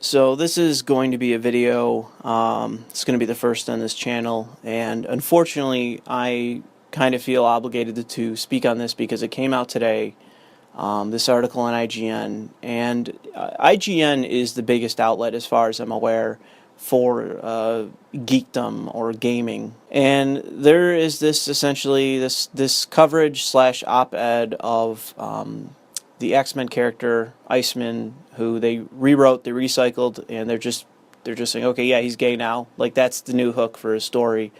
So this is going to be a video, it's going to be the first on this channel, and unfortunately I kind of feel obligated to speak on this because it came out today, this article on IGN, and IGN is the biggest outlet as far as I'm aware for geekdom or gaming, and there is this essentially this coverage slash op-ed of the X-Men character Iceman, who they rewrote, they recycled, and they're just saying, okay, yeah, he's gay now. Like, that's the new hook for his story.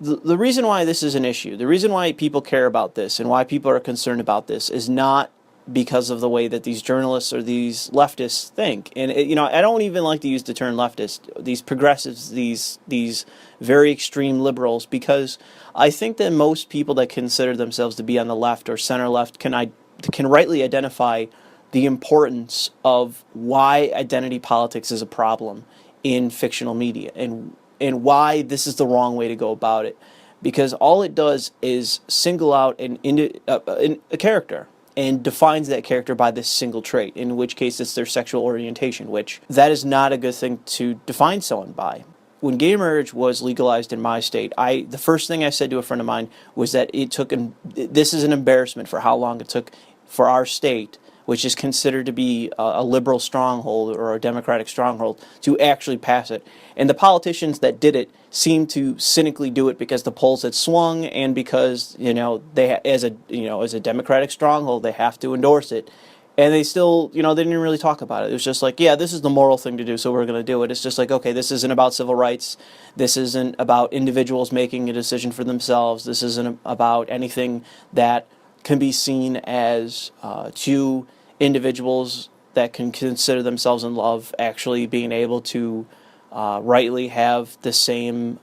The reason why this is an issue, the reason why people care about this and why people are concerned about this is not because of the way that these journalists or these leftists think. And I don't even like to use the term leftist, these progressives, these very extreme liberals, because I think that most people that consider themselves to be on the left or center left can rightly identify the importance of why identity politics is a problem in fictional media and why this is the wrong way to go about it. Because all it does is single out a character and defines that character by this single trait, in which case it's their sexual orientation, which that is not a good thing to define someone by. When gay marriage was legalized in my state, the first thing I said to a friend of mine was that this is an embarrassment for how long it took for our state, which is considered to be a liberal stronghold or a democratic stronghold, to actually pass it. And the politicians that did it seemed to cynically do it because the polls had swung, and because they, as a democratic stronghold, they have to endorse it. And they still, they didn't really talk about it. It was just like, yeah, this is the moral thing to do, so we're going to do it. It's just like, okay, this isn't about civil rights. This isn't about individuals making a decision for themselves. This isn't about anything that can be seen as two individuals that can consider themselves in love actually being able to rightly have the same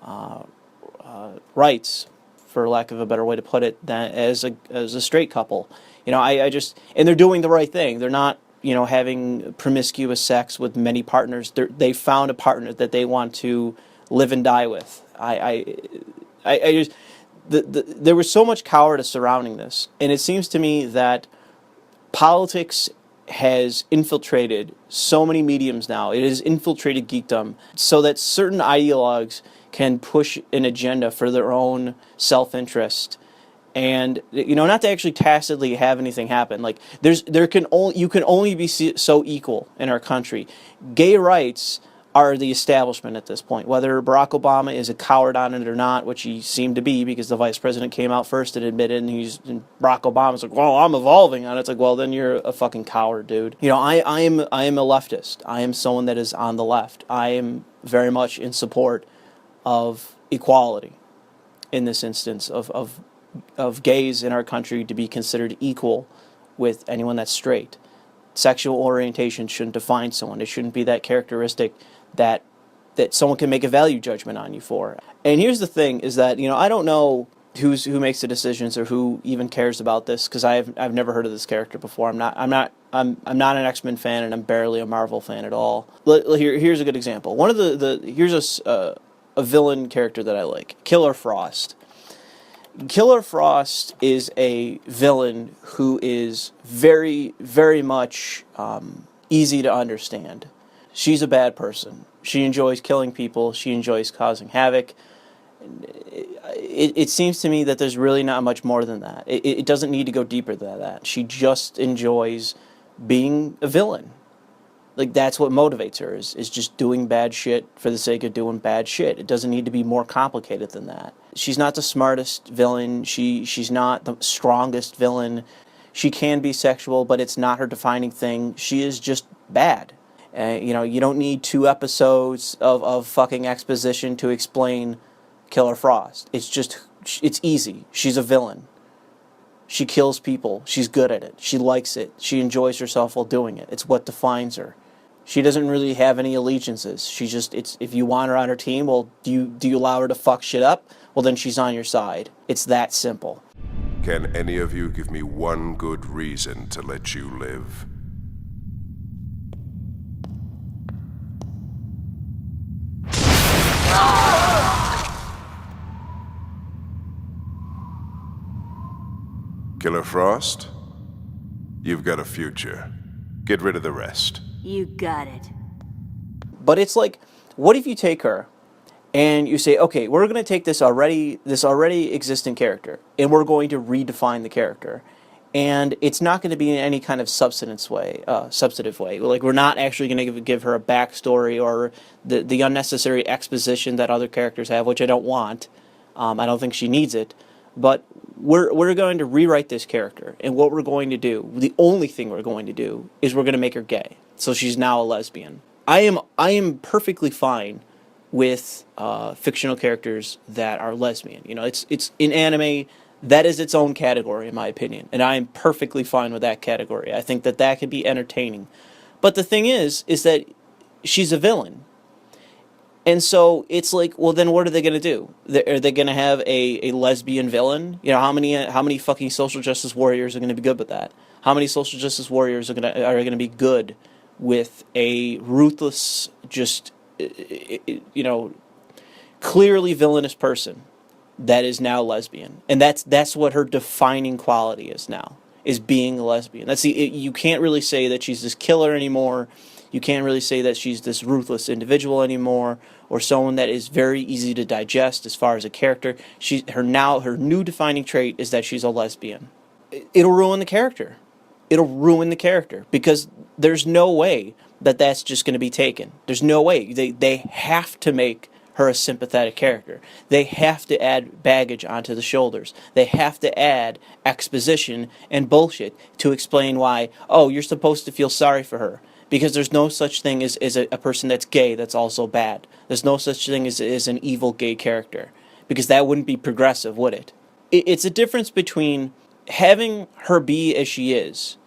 rights, for lack of a better way to put it, than as a straight couple. And they're doing the right thing. They're not, having promiscuous sex with many partners. They found a partner that they want to live and die with. There was so much cowardice surrounding this, and it seems to me that politics has infiltrated so many mediums now. It has infiltrated geekdom so that certain ideologues can push an agenda for their own self-interest, and not to actually tacitly have anything happen. Like, you can only be so equal in our country. Gay rights are the establishment at this point. Whether Barack Obama is a coward on it or not, which he seemed to be, because the vice president came out first and admitted, and Barack Obama's like, well, I'm evolving on it. It's like, well, then you're a fucking coward, dude. I am a leftist. I am someone that is on the left. I am very much in support of equality in this instance, of gays in our country to be considered equal with anyone that's straight. Sexual orientation shouldn't define someone. It shouldn't be that characteristic that someone can make a value judgment on you for. And here's the thing, is that I don't know who makes the decisions or who even cares about this, because I've never heard of this character before. I'm not an X-Men fan, and I'm barely a Marvel fan at all. Here's a good example. Here's a villain character that I like, Killer Frost. Killer Frost is a villain who is very, very much easy to understand. She's a bad person. She enjoys killing people. She enjoys causing havoc. It seems to me that there's really not much more than that. It doesn't need to go deeper than that. She just enjoys being a villain. Like, that's what motivates her, is just doing bad shit for the sake of doing bad shit. It doesn't need to be more complicated than that. She's not the smartest villain. She's not the strongest villain. She can be sexual, but it's not her defining thing. She is just bad. You don't need 2 episodes of fucking exposition to explain Killer Frost. It's easy. She's a villain. She kills people. She's good at it. She likes it. She enjoys herself while doing it. It's what defines her. She doesn't really have any allegiances. If you want her on her team, well, do you allow her to fuck shit up? Well, then she's on your side. It's that simple. Can any of you give me one good reason to let you live? Killer Frost, you've got a future. Get rid of the rest. You got it. But it's like, what if you take her and you say, okay, we're going to take this already existing character, and we're going to redefine the character, and it's not going to be in any kind of substantive way. Like, we're not actually going to give her a backstory or the unnecessary exposition that other characters have, which I don't want. I don't think she needs it, but we're going to rewrite this character, and what we're going to do, the only thing we're going to do, is we're going to make her gay. So she's now a lesbian. I am perfectly fine with fictional characters that are lesbian. You know, it's in anime, that is its own category in my opinion, and I am perfectly fine with that category. I think that could be entertaining. But the thing is that she's a villain. And so it's like, well, then what are they going to do? Are they going to have a lesbian villain? You know, how many fucking social justice warriors are going to be good with that? How many social justice warriors are going to be good with a ruthless, just clearly villainous person that is now lesbian? And that's what her defining quality is now, is being a lesbian. You can't really say that she's this killer anymore. You can't really say that she's this ruthless individual anymore, or someone that is very easy to digest as far as a character. Her new defining trait is that she's a lesbian. It'll ruin the character. It'll ruin the character, because there's no way that that's just going to be taken. There's no way. They have to make her a sympathetic character. They have to add baggage onto the shoulders. They have to add exposition and bullshit to explain why, oh, you're supposed to feel sorry for her. Because there's no such thing as a person that's gay that's also bad. There's no such thing as an evil gay character. Because that wouldn't be progressive, would it? It's a difference between having her be as she is,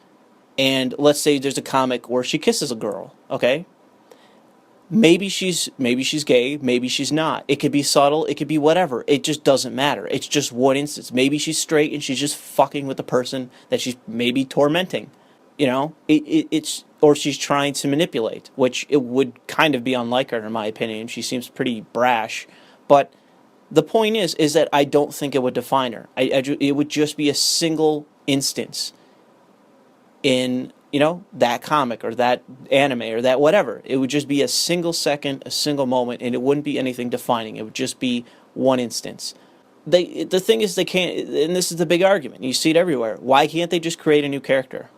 and let's say there's a comic where she kisses a girl, okay? Maybe she's gay, maybe she's not. It could be subtle, it could be whatever. It just doesn't matter. It's just one instance. Maybe she's straight and she's just fucking with the person that she's maybe tormenting. You know, or she's trying to manipulate, which it would kind of be unlike her in my opinion. She seems pretty brash, but the point is that I don't think it would define her. It would just be a single instance in, that comic or that anime or that whatever. It would just be a single second, a single moment, and it wouldn't be anything defining. It would just be one instance. The thing is, they can't, and this is the big argument. You see it everywhere. Why can't they just create a new character?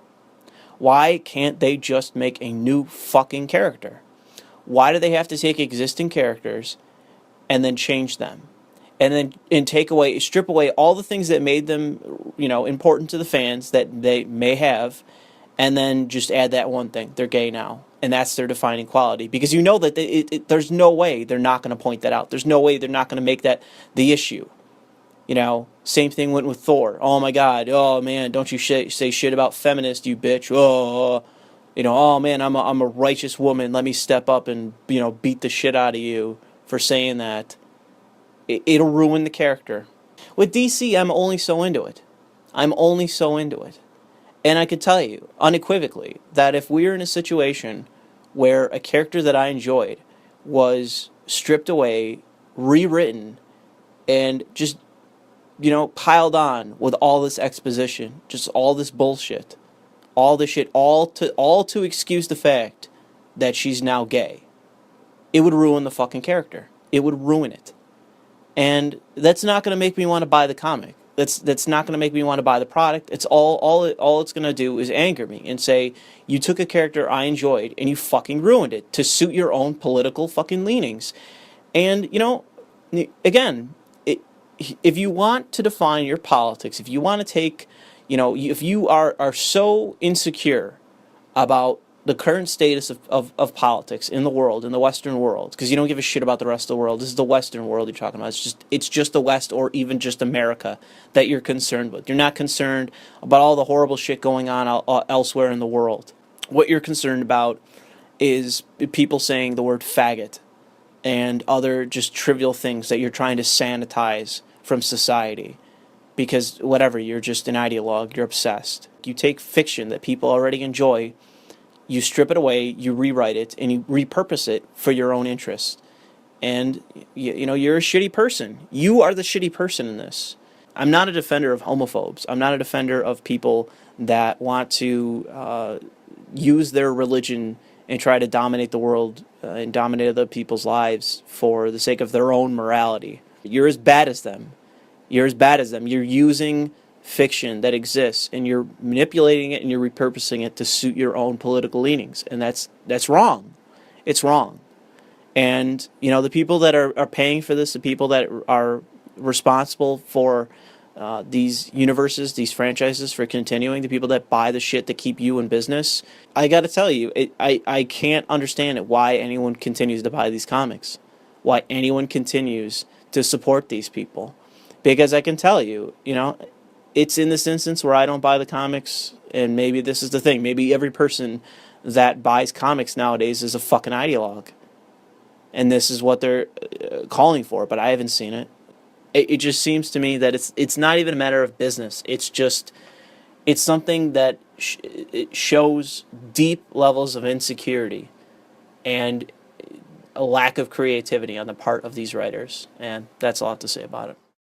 Why can't they just make a new fucking character? Why do they have to take existing characters and then change them? And strip away all the things that made them, important to the fans that they may have, and then just add that one thing. They're gay now. And that's their defining quality. Because that there's no way they're not going to point that out. There's no way they're not going to make that the issue. Same thing went with Thor. Oh my God. Oh man, don't you say shit about feminist, you bitch. Oh, oh man, I'm a righteous woman. Let me step up and, beat the shit out of you for saying that. It'll ruin the character. With DC, I'm only so into it. And I could tell you unequivocally that if we were in a situation where a character that I enjoyed was stripped away, rewritten, and just piled on with all this exposition, just all this bullshit, all this shit, all to excuse the fact that she's now gay, it would ruin the fucking character. It would ruin it. And that's not going to make me want to buy the comic. That's not going to make me want to buy the product. It's all it's going to do is anger me and say, you took a character I enjoyed and you fucking ruined it to suit your own political fucking leanings. And, again, if you want to define your politics, if you want to take, if you are so insecure about the current status of politics in the world, in the Western world, because you don't give a shit about the rest of the world. This is the Western world you're talking about. It's just the West, or even just America, that you're concerned with. You're not concerned about all the horrible shit going on elsewhere in the world. What you're concerned about is people saying the word faggot and other just trivial things that you're trying to sanitize from society. Because whatever, you're just an ideologue, you're obsessed. You take fiction that people already enjoy, you strip it away, you rewrite it, and you repurpose it for your own interest. And, you're a shitty person. You are the shitty person in this. I'm not a defender of homophobes. I'm not a defender of people that want to use their religion and try to dominate the world and dominate other people's lives for the sake of their own morality. You're as bad as them. You're as bad as them. You're using fiction that exists and you're manipulating it and you're repurposing it to suit your own political leanings, and that's wrong. It's wrong. And the people that are paying for this, the people that are responsible for these universes, these franchises for continuing, the people that buy the shit that keep you in business, I gotta tell you, I can't understand it, why anyone continues to buy these comics, why anyone continues to support these people. Because I can tell you, it's in this instance where I don't buy the comics, and maybe this is the thing, maybe every person that buys comics nowadays is a fucking ideologue. And this is what they're calling for, but I haven't seen it. It just seems to me that it's not even a matter of business. It's something that it shows deep levels of insecurity and a lack of creativity on the part of these writers, and that's all I have to say about it.